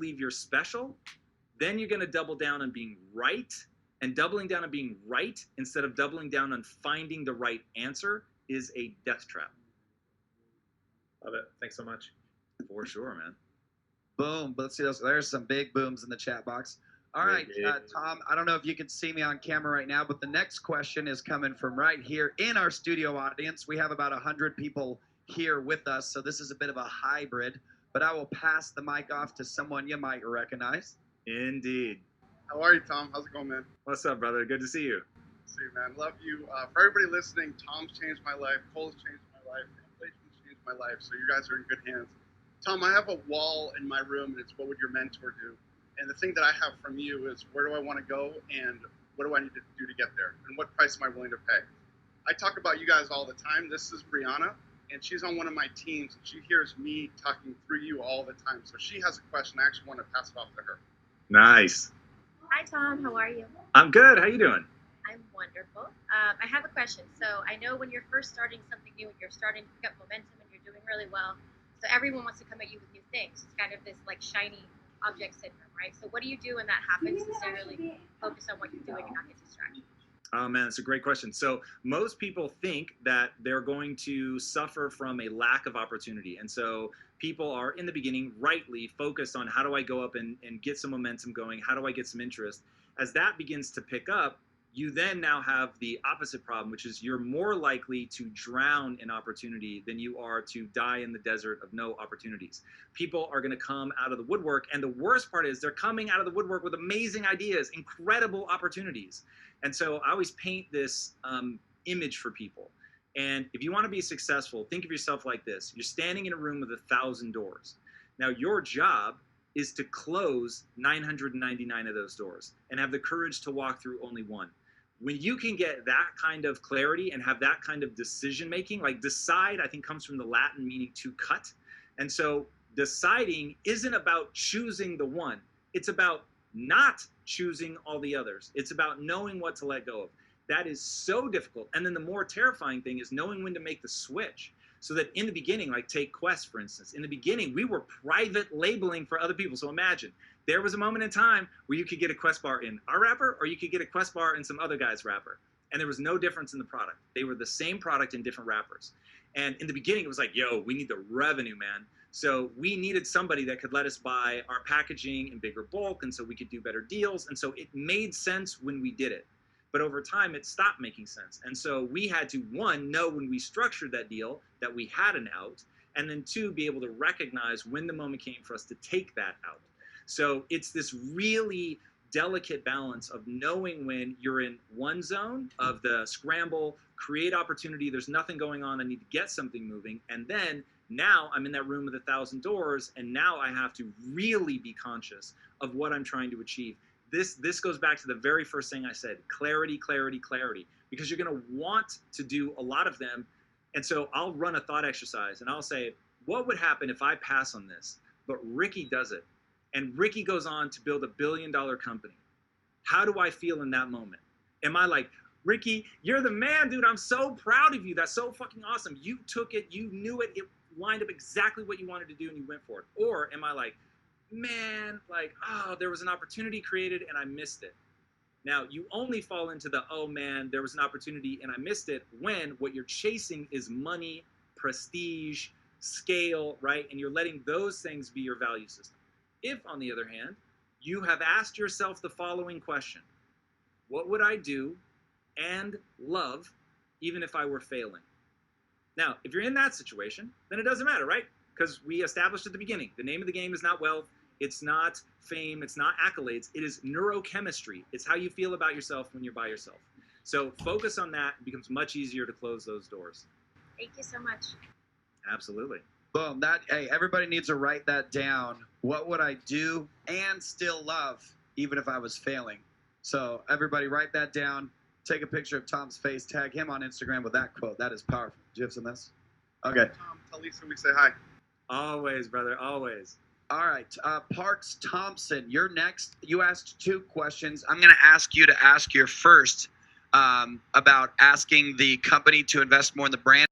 believe you're special, then you're going to double down on being right. And doubling down on being right instead of doubling down on finding the right answer is a death trap. Love it. Thanks so much. For sure, man. Boom. Let's see those. There's some big booms in the chat box. All right, Tom, I don't know if you can see me on camera right now, but the next question is coming from right here in our studio audience. We have about 100 people here with us, so this is a bit of a hybrid, but I will pass the mic off to someone you might recognize. Indeed. How are you, Tom? How's it going, man? What's up, brother? Good to see you. See you, man. Love you. For everybody listening, Tom's changed my life. Cole's changed my life. Inflation's changed my life. So you guys are in good hands. Tom, I have a wall in my room, and it's what would your mentor do? And the thing that I have from you is where do I want to go, and what do I need to do to get there, and what price am I willing to pay? I talk about you guys all the time. This is Brianna, and she's on one of my teams, and she hears me talking through you all the time. So she has a question. I actually want to pass it off to her. Nice. Hi, Tom. How are you? I'm good. How you doing? I'm wonderful. I have a question. So I know when you're first starting something new and you're starting to pick up momentum and you're doing really well, so everyone wants to come at you with new things. It's kind of this like shiny object syndrome, right? So what do you do when that happens to stay really focus on what you're doing and not get distracted? Oh, man, that's a great question. So most people think that they're going to suffer from a lack of opportunity. And so people are, in the beginning, rightly focused on how do I go up and get some momentum going? How do I get some interest? As that begins to pick up, you then now have the opposite problem, which is you're more likely to drown in opportunity than you are to die in the desert of no opportunities. People are going to come out of the woodwork, and the worst part is they're coming out of the woodwork with amazing ideas, incredible opportunities. And so I always paint this image for people. And if you want to be successful, think of yourself like this. You're standing in a room with 1,000 doors. Now, your job is to close 999 of those doors and have the courage to walk through only one. When you can get that kind of clarity and have that kind of decision making, like decide, I think comes from the Latin meaning to cut. And so deciding isn't about choosing the one. It's about not choosing all the others. It's about knowing what to let go of. That is so difficult. And then the more terrifying thing is knowing when to make the switch. So that in the beginning, like take Quest, for instance, in the beginning, we were private labeling for other people. So imagine there was a moment in time where you could get a Quest bar in our wrapper, or you could get a Quest bar in some other guy's wrapper. And there was no difference in the product. They were the same product in different wrappers. And in the beginning, it was like, yo, we need the revenue, man. So we needed somebody that could let us buy our packaging in bigger bulk. And so we could do better deals. And so it made sense when we did it. But over time, it stopped making sense. And so we had to, one, know when we structured that deal that we had an out, and then two, be able to recognize when the moment came for us to take that out. So it's this really delicate balance of knowing when you're in one zone of the scramble, create opportunity, there's nothing going on, I need to get something moving, and then now I'm in that room with 1,000 doors, and now I have to really be conscious of what I'm trying to achieve. This goes back to the very first thing I said, clarity, clarity, clarity, because you're going to want to do a lot of them. And so I'll run a thought exercise and I'll say, what would happen if I pass on this, but Ricky does it? And Ricky goes on to build $1 billion company. How do I feel in that moment? Am I like, Ricky, you're the man, dude. I'm so proud of you. That's so fucking awesome. You took it. You knew it. It lined up exactly what you wanted to do and you went for it. Or am I like, man, like, oh, there was an opportunity created and I missed it. Now, you only fall into the, oh man, there was an opportunity and I missed it when what you're chasing is money, prestige, scale, right? And you're letting those things be your value system. If, on the other hand, you have asked yourself the following question, what would I do and love even if I were failing? Now, if you're in that situation, then it doesn't matter, right? Because we established at the beginning, the name of the game is not wealth. It's not fame, it's not accolades, it is neurochemistry. It's how you feel about yourself when you're by yourself. So focus on that, it becomes much easier to close those doors. Thank you so much. Absolutely. Boom. Hey, everybody needs to write that down. What would I do and still love, even if I was failing? So everybody write that down. Take a picture of Tom's face, tag him on Instagram with that quote. That is powerful. Do you have some of this? Okay. Tom, tell Lisa we say hi. Always, brother, always. All right, Parks Thompson, you're next. You asked 2 questions. I'm going to ask you to ask your first about asking the company to invest more in the brand.